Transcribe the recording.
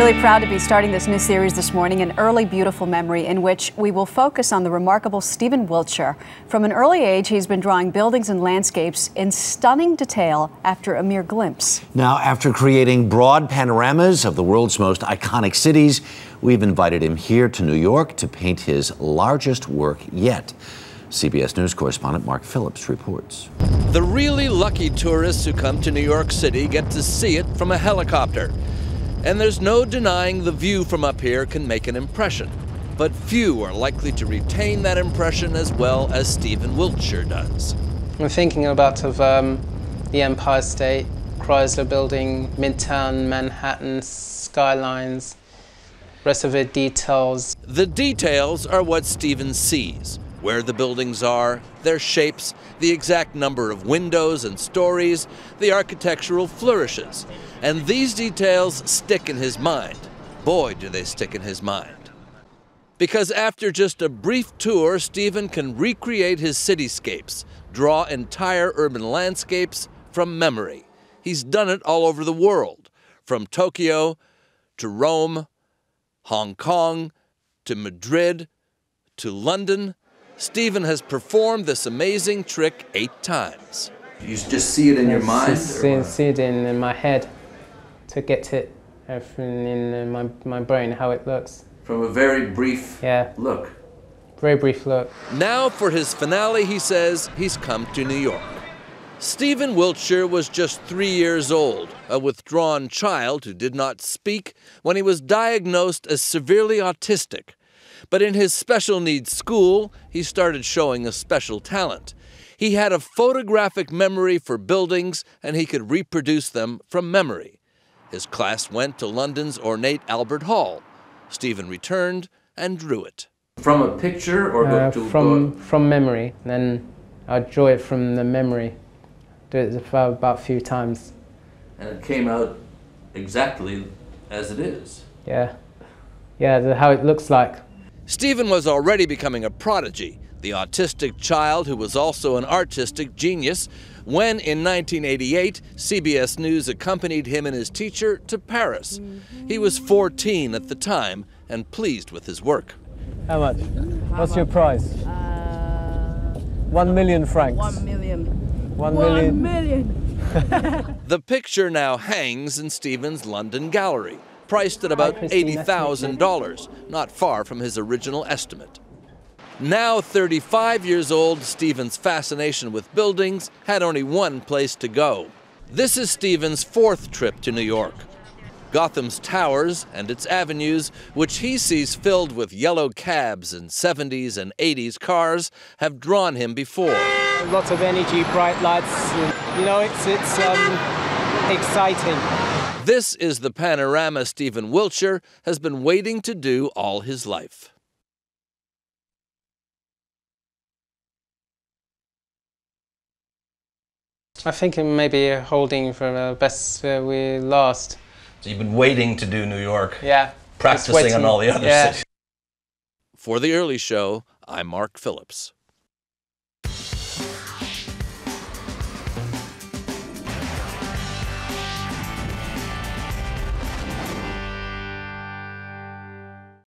Really proud to be starting this new series this morning, An Early Beautiful Memory, in which we will focus on the remarkable Stephen Wiltshire. From an early age, he's been drawing buildings and landscapes in stunning detail after a mere glimpse. Now, after creating broad panoramas of the world's most iconic cities, we've invited him here to New York to paint his largest work yet. CBS News correspondent Mark Phillips reports. The really lucky tourists who come to New York City get to see it from a helicopter. And there's no denying the view from up here can make an impression. But few are likely to retain that impression as well as Stephen Wiltshire does. I'm thinking about the Empire State, Chrysler Building, Midtown, Manhattan, skylines, rest of it details. The details are what Stephen sees. Where the buildings are, their shapes, the exact number of windows and stories, the architectural flourishes. And these details stick in his mind. Boy, do they stick in his mind. Because after just a brief tour, Stephen can recreate his cityscapes, draw entire urban landscapes from memory. He's done it all over the world, from Tokyo to Rome, Hong Kong to Madrid to London. Stephen has performed this amazing trick 8 times. You just see it in your mind? See it in my head to get it everything in my brain, how it looks. From a very brief look. Very brief look. Now for his finale, he says he's come to New York. Stephen Wiltshire was just 3 years old, a withdrawn child who did not speak when he was diagnosed as severely autistic. But in his special needs school, he started showing a special talent. He had a photographic memory for buildings, and he could reproduce them from memory. His class went to London's ornate Albert Hall. Stephen returned and drew it. From a picture or from memory. Then I'd draw it from the memory. Do it about a few times. And it came out exactly as it is. Yeah. Yeah, how it looks like. Stephen was already becoming a prodigy, the autistic child who was also an artistic genius, when in 1988, CBS News accompanied him and his teacher to Paris. He was 14 at the time and pleased with his work. How much? What's your price? 1 million francs. 1 million. 1 million. 1 million. The picture now hangs in Stephen's London gallery, priced at about $80,000, not far from his original estimate. Now 35 years old, Stephen's fascination with buildings had only one place to go. This is Stephen's 4th trip to New York. Gotham's towers and its avenues, which he sees filled with yellow cabs and 70s and 80s cars, have drawn him before. Lots of energy, bright lights, you know, it's exciting. This is the panorama Stephen Wiltshire has been waiting to do all his life. I think it may be holding for best we last. So you've been waiting to do New York. Yeah. Practicing on all the other cities. For The Early Show, I'm Mark Phillips.